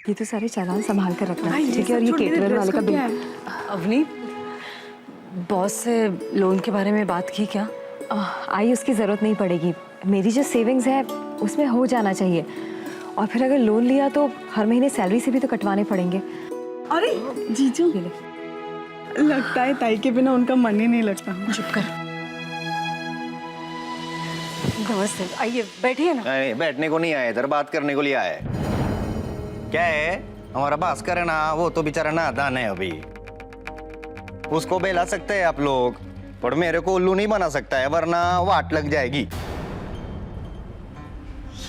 ये तो सारे चालान संभाल कर रखना, भाई, ठीक है? और ये केटरर वाले का बिल। अवनी, बॉस से लोन के बारे में बात की क्या? आई उसकी ज़रूरत नहीं पड़ेगी। मेरी जो सेविंग्स है उसमें हो जाना चाहिए। और फिर अगर लोन लिया तो हर महीने सैलरी से भी तो कटवाने पड़ेंगे। अरे जीजू, लगता है ताई के बिना उनका मन ही नहीं लगता। चुप कर। नमस्ते, आइए बैठिए ना। नहीं, बैठने को नहीं आए, इधर बात करने को लिया है। क्या है, हमारा भास्कर है ना, वो तो बेचारा नादान है अभी। उसको बहला सकते हैं आप लोग, पर मेरे को उल्लू नहीं बना सकता है, वरना वाट लग जाएगी।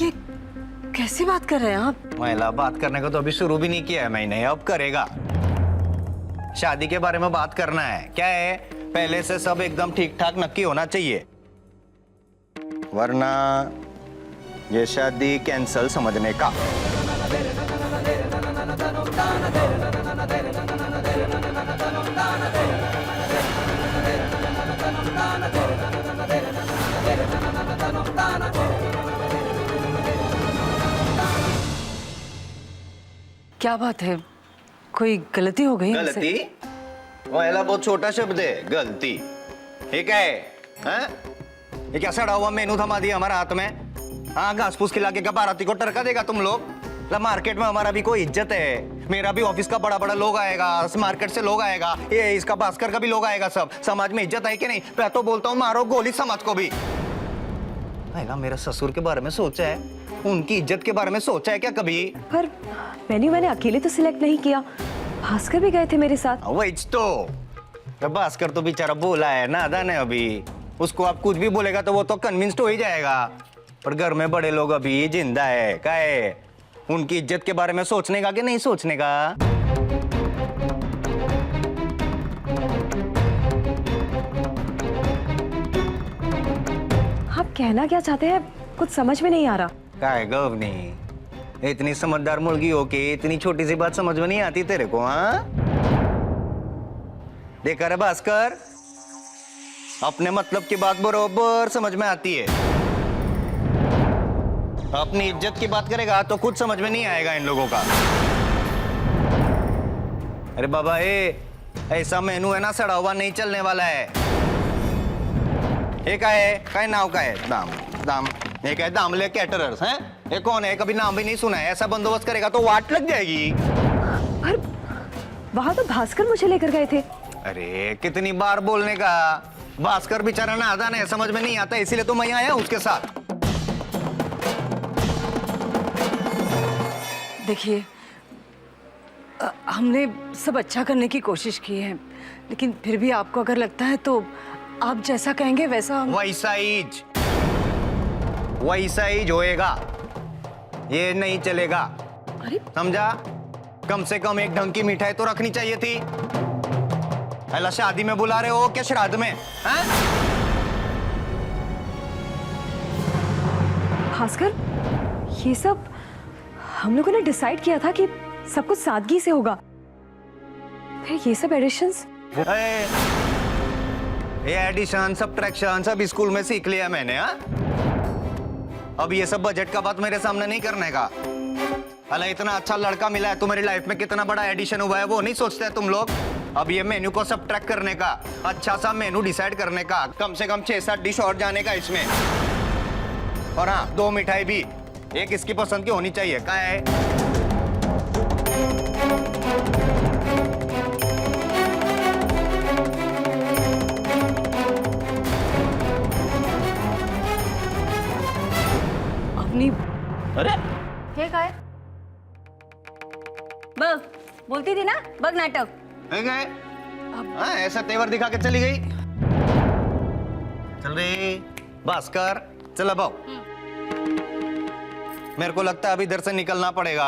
ये कैसी बात कर रहे हैं आप? महिला बात करने को तो अभी शुरू भी नहीं किया है मैंने, अब करेगा। शादी के बारे में बात करना है। क्या है, पहले से सब एकदम ठीक ठाक नक्की होना चाहिए, वरना ये शादी कैंसल समझने का। क्या बात है, कोई गलती हो गई हमसे? गलती? महिला बहुत छोटा शब्द है, गलती। ठीक है, हैं? ये क्या सड़ा हुआ मेनू थमा दिया हमारा हाथ में? हाँ, घास फूस खिला के क्या बाराती को टरका देगा तुम लोग? मार्केट में हमारा भी कोई इज्जत है, मेरा भी ऑफिस का बड़ा बड़ा लोग आएगा, मार्केट से लोग आएगा, ये इसका भास्कर का भी लोग आएगा, सब समाज में इज्जत है कि नहीं? मैं तो बोलता हूँ मारो गोली समाज को भी। महिला मेरे ससुर के बारे में सोचा है, उनकी इज्जत के बारे में सोचा है क्या कभी? पर मेन्यू मैंने अकेले तो सिलेक्ट नहीं किया, भास्कर भी गए थे मेरे साथ। वही तो भास्कर तो बेचारा बोला है, नादान है अभी। उसको आप कुछ भी बोलेगा तो वो तो कन्विंस्ड हो ही जाएगा। पर घर में बड़े लोग अभी जिंदा है, क्या है? उनकी इज्जत के बारे में सोचने का कि नहीं सोचने का? आप कहना क्या चाहते हैं, कुछ समझ में नहीं आ रहा। क्या है गवनी, इतनी समझदार मुर्गी हो के इतनी छोटी सी बात समझ में नहीं आती तेरे को? हाँ, देखा रे भास्कर, अपने मतलब की बात बरोबर समझ में आती है। अपनी इज्जत की बात करेगा तो खुद समझ में नहीं आएगा इन लोगों का। अरे बाबा, ऐसा मेनू है ना, सड़ा हुआ नहीं चलने वाला है। ये क्या है नाव का है? दाम दाम, ये क्या है? दामले कैटरर्स हैं? ये कौन है? कभी नाम भी नहीं सुना है। ऐसा बंदोबस्त करेगा तो वाट लग जाएगी। पर वहां तो भास्कर मुझे लेकर गए थे। अरे कितनी बार बोलने का, भास्कर बेचारा नादान है, समझ में नहीं आता, इसीलिए तो मैं आया उसके साथ। देखिए, हमने सब अच्छा करने की कोशिश की है, लेकिन फिर भी आपको अगर लगता है तो आप जैसा कहेंगे वैसा वैसा ही होएगा, ये नहीं चलेगा। अरे समझा? कम से कम एक ढंग की मिठाई तो रखनी चाहिए थी। पहला शादी में बुला रहे हो क्या श्राद्ध में? हैं? भास्कर, ये सब हम लोगों ने डिसाइड किया था कि सब कुछ सादगी से होगा, फिर ये सब एडिशंस। ये एडिशन सब्ट्रैक्शन सब स्कूल में सीख लिया मैंने। हाँ, अब ये सब बजट का बात मेरे सामने नहीं करने का। अला, इतना अच्छा लड़का मिला है तुम्हारी लाइफ में, कितना बड़ा एडिशन हुआ है वो नहीं सोचते तुम लोग? अब ये मेन्यू को सब्ट्रैक्ट करने का, अच्छा सा मेन्यू डिसाइड करने का, कम से कम 6-7 डिश और जाने का इसमें। और हाँ, 2 मिठाई भी एक इसकी पसंद की होनी चाहिए। क्या है? अपनी अरे हे काय बघ, बोलती थी ना, बघ नाटक। है गए? हाँ, ऐसा तेवर दिखा के चली गई। चल रे भास्कर, चल अब आओ। मेरे को लगता है अभी इधर से निकलना पड़ेगा।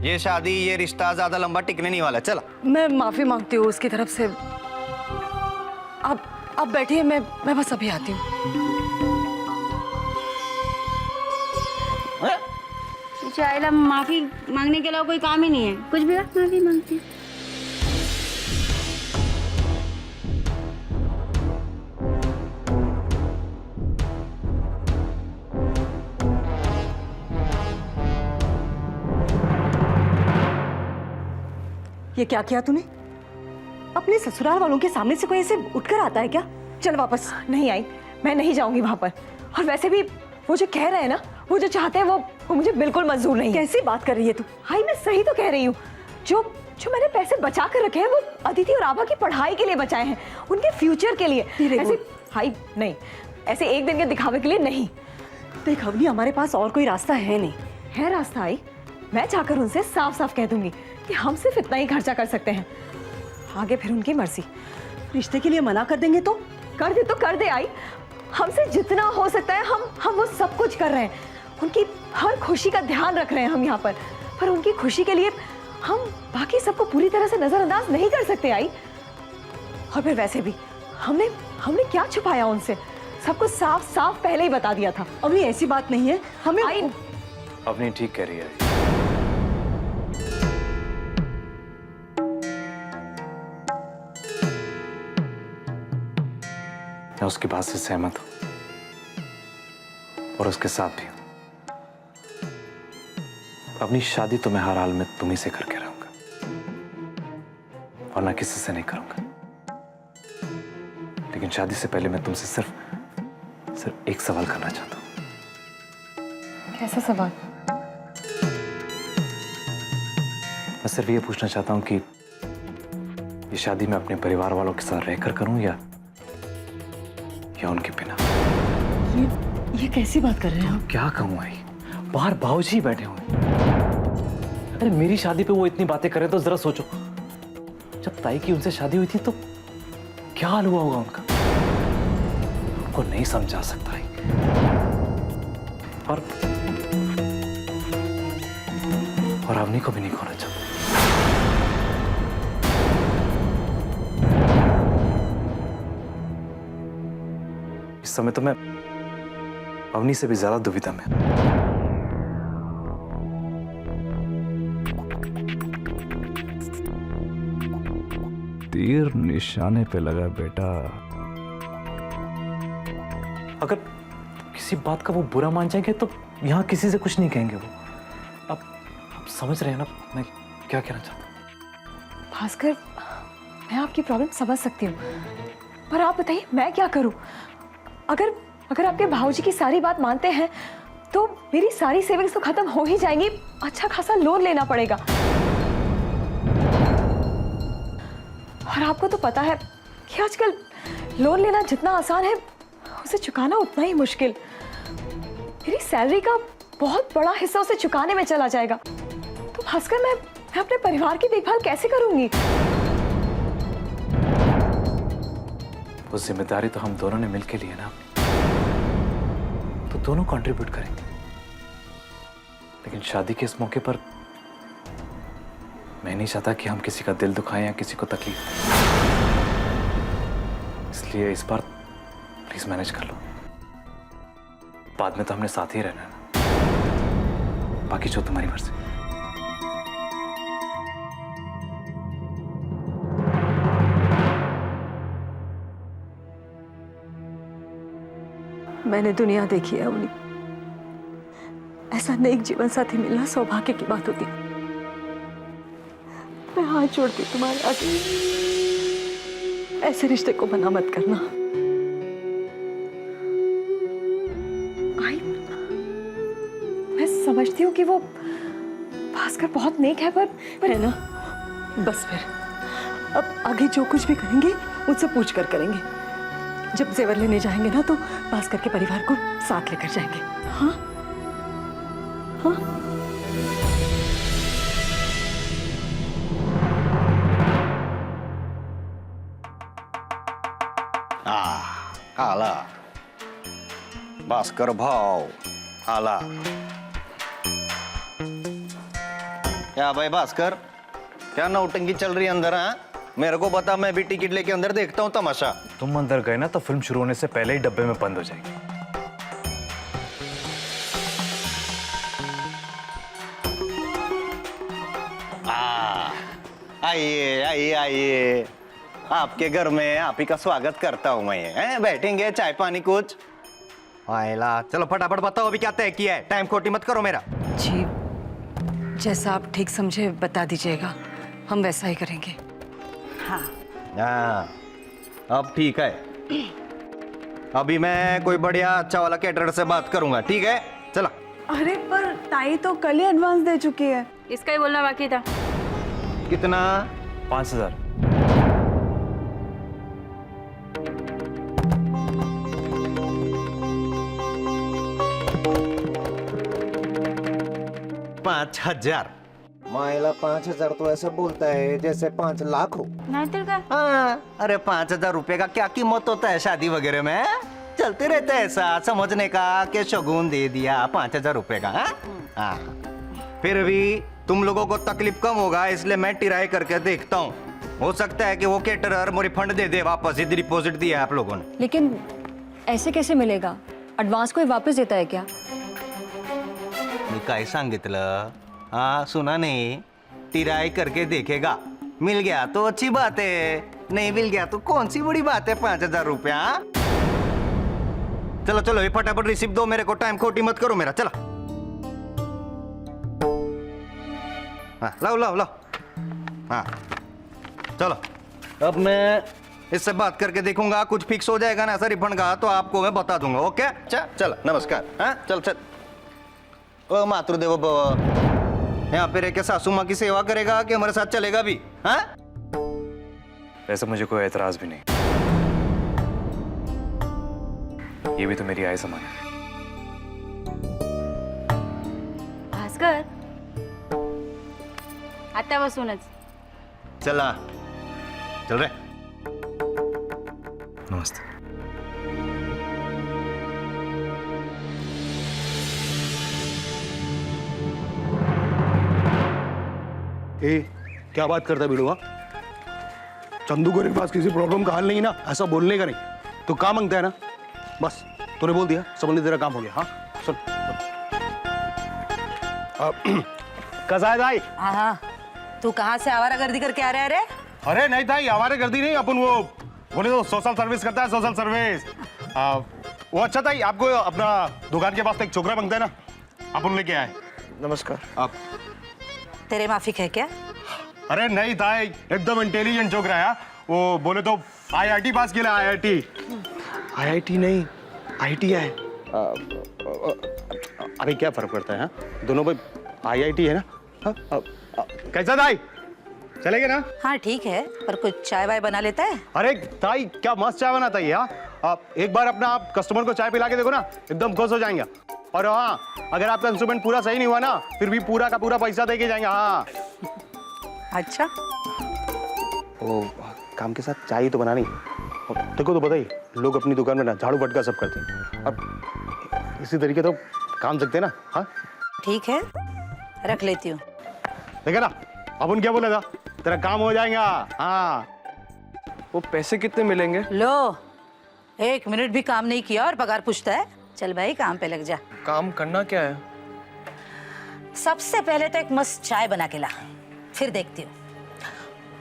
ये शादी, ये रिश्ता ज्यादा लंबा टिकने नहीं वाला। चल, मैं माफी मांगती हूँ उसकी तरफ से। आप बैठिए, मैं बस अभी आती हूँ। चाइला माफी मांगने के अलावा कोई काम ही नहीं है, कुछ भी माफी मांगती है। ये क्या किया तूने? अपने ससुराल वालों के सामने से कोई ऐसे उठकर आता है क्या? चल वापस। नहीं आई, मैं नहीं जाऊंगी वहां पर। और वैसे भी वो जो कह रहे हैं ना, वो जो चाहते हैं वो मुझे बिल्कुल मंजूर नहीं है। कैसी बात कर रही है तू? हाई, मैं सही तो कह रही हूँ। जो जो मैंने पैसे बचा कर रखे हैं वो अदिति और आभा की पढ़ाई के लिए बचाए हैं, उनके फ्यूचर के लिए। धीरे ऐसे बोल। हाई नहीं, ऐसे एक दिन के दिखावे के लिए नहीं। देख अवनी, हमारे पास और कोई रास्ता है नहीं। है रास्ता आई, मैं जाकर उनसे साफ साफ कह दूंगी कि हम सिर्फ इतना ही खर्चा कर सकते हैं, आगे फिर उनकी मर्जी। रिश्ते के लिए मना कर देंगे तो? कर दे आई, हमसे जितना हो सकता है हम वो सब कुछ कर रहे हैं। उनकी हर खुशी का ध्यान रख रहे हैं हम यहाँ पर उनकी खुशी के लिए हम बाकी सबको पूरी तरह से नजरअंदाज नहीं कर सकते आई। और फिर वैसे भी हमने क्या छुपाया उनसे, सब कुछ साफ साफ पहले ही बता दिया था। अवनी ऐसी बात नहीं है, हमें आई अपनी ठीक कह रही है। मैं उसकी बात से सहमत हूं और उसके साथ भी हूं। अपनी शादी तो मैं हर हाल में तुम्ही से करके रहूंगा और ना किसी से नहीं करूंगा। लेकिन शादी से पहले मैं तुमसे सिर्फ एक सवाल करना चाहता हूं। कैसा सवाल? मैं सिर्फ ये पूछना चाहता हूं कि ये शादी मैं अपने परिवार वालों के साथ रहकर करूं या उनके बिना। ये कैसी बात कर रहे हो? क्या कहूं आई, बाहर बाबूजी बैठे हुए। अरे मेरी शादी पे वो इतनी बातें करें तो जरा सोचो, जब ताई की उनसे शादी हुई थी तो क्या हाल हुआ होगा उनका। उनको नहीं समझा सकता है। और अवनी को भी नहीं खोना चाहता। इस समय तो मैं अवनी से भी ज्यादा दुविधा में। तीर निशाने पे लगा बेटा। अगर किसी बात का वो बुरा मान जाएंगे तो यहाँ किसी से कुछ नहीं कहेंगे वो। अब समझ रहे हैं ना मैं क्या कहना चाहता हूँ। भास्कर, मैं आपकी प्रॉब्लम समझ सकती हूँ, पर आप बताइए मैं क्या करूँ? अगर आपके भाऊजी की सारी बात मानते हैं तो मेरी सारी सेविंग्स तो खत्म हो ही जाएंगी, अच्छा खासा लोन लेना पड़ेगा। और आपको तो पता है कि आजकल लोन लेना जितना आसान है उसे चुकाना उतना ही मुश्किल। मेरी सैलरी का बहुत बड़ा हिस्सा उसे चुकाने में चला जाएगा। तो भास्कर, मैं अपने परिवार की देखभाल कैसे करूंगी? वो जिम्मेदारी तो हम दोनों ने मिलकर ली है ना, तो दोनों कंट्रीब्यूट करेंगे। लेकिन शादी के इस मौके पर मैं नहीं चाहता कि हम किसी का दिल दुखाएं या किसी को तकलीफ दें। इसलिए इस बार प्लीज मैनेज कर लो। बाद में तो हमने साथ ही रहना है ना। बाकी जो तुम्हारी मर्जी। मैंने दुनिया देखी है अवनी, ऐसा नेक जीवन साथी मिलना सौभाग्य की बात होती। मैं हाथ जोड़ती हूँ तुम्हारे आगे, ऐसे रिश्ते को मना मत करना। आई, मैं समझती हूँ कि वो भास्कर बहुत नेक है, पर है ना, बस फिर अब आगे जो कुछ भी करेंगे मुझसे पूछ कर करेंगे। जब जेवर लेने जाएंगे ना तो भास्कर के परिवार को साथ लेकर जाएंगे। हाँ हाँ। आला भास्कर भाव आला। क्या भाई भास्कर, क्या नौटंकी चल रही है अंदर? हाँ, मेरे को बता, मैं भी टिकट लेके अंदर देखता हूँ तमाशा। तुम अंदर गए ना तो फिल्म शुरू होने से पहले ही डब्बे में बंद हो जाएगी। आइए आइए आइए, आपके घर में आप ही का स्वागत करता हूँ मैं। हैं, बैठेंगे, चाय पानी कुछ? आयला, चलो फटाफट बताओ अभी क्या तय किया है। टाइम खोटी मत करो मेरा। जी, जैसा आप ठीक समझे बता दीजिएगा। हम वैसा ही करेंगे। हाँ अब ठीक है। अभी मैं कोई बढ़िया अच्छा वाला कैटरर से बात करूंगा, ठीक है? चला। अरे पर ताई तो कल ही एडवांस दे चुकी है। इसका ही बोलना बाकी था। कितना? 5,000। पाँच हजार। माइला 5,000 तो ऐसे बोलता है जैसे 5 लाख हो। नाहीतर काय? हाँ, अरे 5,000 रुपए का क्या कीमत होता है शादी वगैरह में? चलते रहता है ऐसा समझने का कि शगुन दे दिया 5,000 रुपए का। हाँ? हाँ। फिर भी तुम लोगों को तकलीफ कम होगा इसलिए मैं ट्राई करके देखता हूँ। हो सकता है कि वो कैटरर मुझे फंड दे दे वापस, इतनी डिपॉजिट दिया है आप लोगों ने। लेकिन ऐसे कैसे मिलेगा? एडवांस कोई वापस देता है क्या? मी काय सांगितलं? हाँ सुना नहीं? ट्राई करके देखेगा, मिल गया तो अच्छी बात है, नहीं मिल गया तो कौन सी बड़ी बात है 5,000 रुपया। चलो चलो ये फटाफट रिसीव दो मेरे को, टाइम खोटी मत करो मेरा। चलो हाँ लाओ लाओ लाओ। हाँ चलो अब मैं इससे बात करके देखूंगा, कुछ फिक्स हो जाएगा ना ऐसा रिफंड का तो आपको मैं बता दूंगा। ओके चल नमस्कार। हाँ चल चल। ओ मातृदेवो भव, यहाँ पे रह के सासू माँ की सेवा करेगा कि हमारे साथ चलेगा भी? हाँ वैसे मुझे कोई एतराज भी नहीं, ये भी तो मेरी आय समान है। भास्कर आतापासूनच चला चल रे। नमस्ते। ए, क्या बात करता है बिड़ुआ? चंदू को पास किसी प्रॉब्लम का हल नहीं ना, ऐसा बोलने का नहीं। तो काम मांगता है ना, बस तूने बोल दिया, समझ तेरा काम हो गया। हाँ सुन कसा है? हाँ, तू कहाँ से आवारागर्दी करके आ रहा है रे? अरे नहीं था, आवारे गर्दी नहीं, अपन वो बोले तो सोशल सर्विस करता है, सोशल सर्विस। वो अच्छा था, आपको अपना दुकान के पास एक छोकरा मांगता है ना, अपन लेके आए। नमस्कार। आप तेरे माफिक है क्या? अरे नहीं था, एकदम इंटेलिजेंट छोकरा है। वो बोले तो IIT पास किया, IIT नहीं IIT है। अरे क्या फर्क पड़ता है? हाँ दोनों भाई IIT है ना। हाँ कैसा था? चलेगा ना? हाँ ठीक है, पर कुछ चाय वाय बना लेता है? अरे ताई क्या मस्त चाय बनाता है। हाँ आप एक बार अपना आप कस्टमर को चाय पिला के देखो ना, एकदम खुश हो जाएंगे। और हाँ अगर आपका इंस्ट्रूमेंट पूरा सही नहीं हुआ ना, फिर भी पूरा का पूरा पैसा दे के जाएंगे। हाँ अच्छा वो काम के साथ चाय तो बनानी। देखो तो बताइए, लोग अपनी दुकान में ना झाड़ू फटका सब करते हैं, अब इसी तरीके तो काम सकते हैं ना। हाँ ठीक है, रख लेती हूँ। देखा ना अपन क्या बोला था, तेरा काम हो जाएगा। हाँ वो पैसे कितने मिलेंगे? लो, 1 मिनट भी काम नहीं किया और पगार पूछता है? चल भाई काम पे लग जा। काम करना क्या है? सबसे पहले तो एक मस्त चाय बना के ला, फिर देखती हूँ।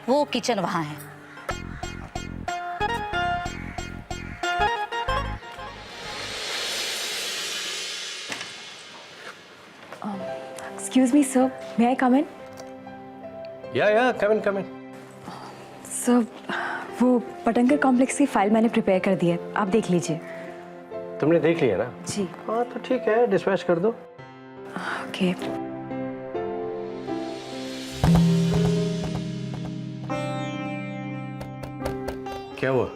वो किचन वहां है। एक्सक्यूज मी सर, मे आई कम इन? या कम इन। सर वो पटंगर कॉम्प्लेक्स की फाइल मैंने प्रिपेयर कर दी है, आप देख लीजिए। तुमने देख लिया ना? जी। हाँ तो ठीक है, डिस्पैच कर दो। ओके। क्या हुआ?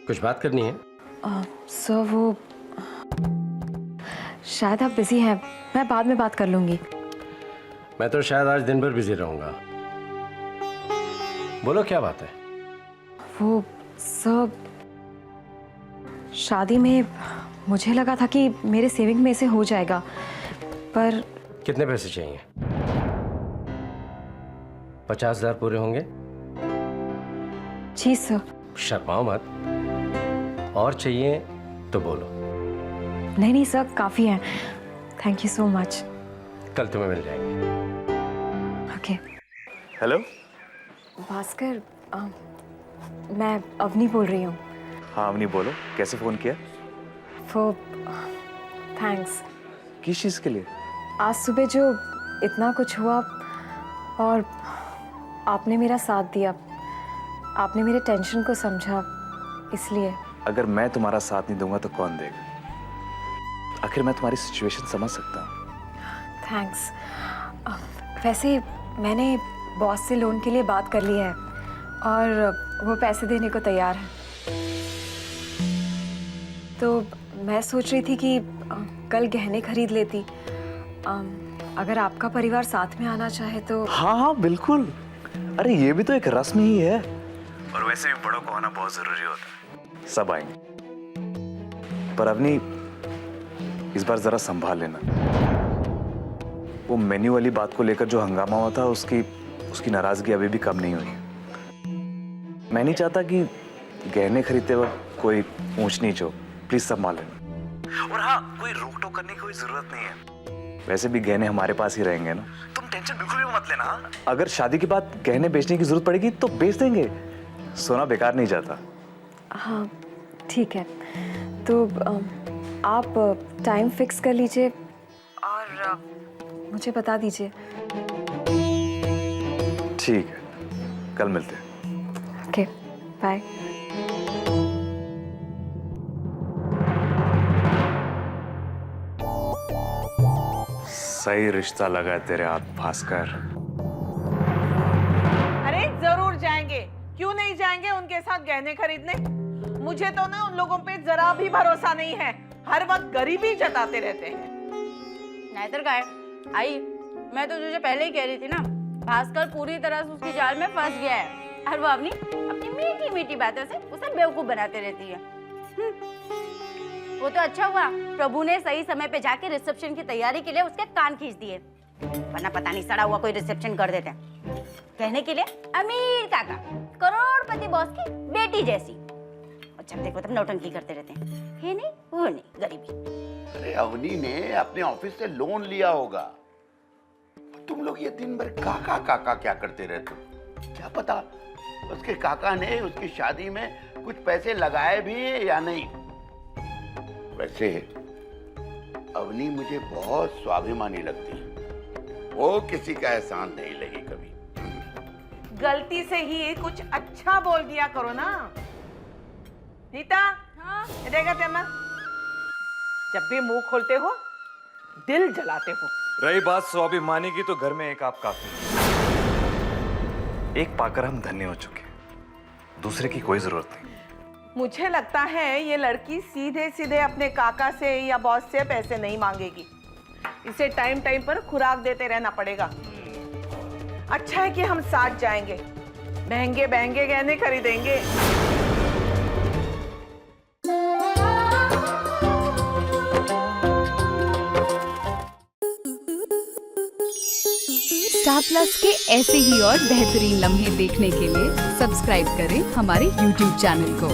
कुछ बात करनी है? सर वो शायद आप बिजी हैं, मैं बाद में बात कर लूंगी। मैं तो शायद आज दिन भर बिजी रहूंगा। बोलो क्या बात है? वो सर शादी में मुझे लगा था कि मेरे सेविंग में से हो जाएगा, पर कितने पैसे चाहिए? 50,000 पूरे होंगे? जी सर। शर्माओ मत, और चाहिए तो बोलो। नहीं नहीं सर, काफ़ी है, थैंक यू सो मच। कल तुम्हें मिल जाएंगे। ओके। हेलो भास्कर, मैं अवनी बोल रही हूँ। हाँ अवनी बोलो, कैसे फोन किया? वो थैंक्स। किस चीज के लिए? आज सुबह जो इतना कुछ हुआ और आपने मेरा साथ दिया, आपने मेरे टेंशन को समझा, इसलिए। अगर मैं तुम्हारा साथ नहीं दूंगा तो कौन देगा? आखिर मैं तुम्हारी सिचुएशन समझ सकता हूँ। थैंक्स। वैसे मैंने बॉस से लोन के लिए बात कर ली है और वो पैसे देने को तैयार है। तो मैं सोच रही थी कि कल गहने खरीद लेती। अगर आपका परिवार साथ में आना चाहे तो। हाँ हाँ बिल्कुल, अरे ये भी तो एक रस्म ही है, और वैसे भी बड़ों को आना बहुत जरूरी होता है। सब आएंगे, पर अवनी इस बार जरा संभाल लेना। वो मेन्यू वाली बात को लेकर जो हंगामा हुआ था, उसकी नाराजगी अभी भी कम नहीं हुई। मैं नहीं चाहता कि गहने खरीदते वक्त कोई ऊंच नीच हो। प्लीज संभाल लेना। और हाँ, कोई रोक टोक करने की कोई जरूरत नहीं है। वैसे भी गहने हमारे पास ही रहेंगे ना, तुम टेंशन बिल्कुल भी मत लेना। अगर शादी के बाद गहने बेचने की जरूरत पड़ेगी तो बेच देंगे, सोना बेकार नहीं जाता। हाँ ठीक है, तो आप टाइम फिक्स कर लीजिए और मुझे बता दीजिए। ठीक है, कल मिलते हैं। Okay, bye. सही रिश्ता लगा तेरे हाथ भास्कर। अरे जरूर जाएंगे, क्यों नहीं जाएंगे उनके साथ गहने खरीदने। मुझे तो ना उन लोगों पे जरा भी भरोसा नहीं है, हर वक्त गरीबी जताते रहते हैं। नाहीतर काय आई, मैं तो तुझे पहले ही कह रही थी ना, भास्कर पूरी तरह से उसकी जाल में फंस गया है और वो अपनी मीठी मीठी बातों से उसे बेवकूफ बनाते रहती है। वो तो अच्छा हुआ प्रभु ने सही समय पे जाके रिसेप्शन की तैयारी के लिए उसके कान खींच दिए, वरना पता नहीं सड़ा हुआ कोई रिसेप्शन कर देते। कहने के लिए अमीर काका, करोड़पति बॉस की बेटी जैसी, और जब देखो तब नौटंकी करते रहते हैं। है नहीं वो नहीं, गरीबी। अरे अवनी ने अपने ऑफिस से लोन लिया होगा, तुम लोग ये दिन भर काका काका क्या करते रहते हो? क्या पता उसके काका ने उसकी शादी में कुछ पैसे लगाए भी या नहीं। वैसे अवनी मुझे बहुत स्वाभिमानी लगती है, वो किसी का एहसान नहीं लेगी कभी। गलती से ही कुछ अच्छा बोल दिया करो ना। नीता, हाँ? देखा तेमा, जब भी मुंह खोलते हो दिल जलाते हो। रही बात स्वाभिमानी की, तो घर में एक आप काफी। एक पाकर हम धन्य हो चुके, दूसरे की कोई जरूरत नहीं। मुझे लगता है ये लड़की सीधे सीधे अपने काका से या बॉस से पैसे नहीं मांगेगी, इसे टाइम टाइम पर खुराक देते रहना पड़ेगा। अच्छा है कि हम साथ जाएंगे, महंगे महंगे गहने खरीदेंगे। स्टार प्लस के ऐसे ही और बेहतरीन लम्हे देखने के लिए सब्सक्राइब करें हमारे YouTube चैनल को।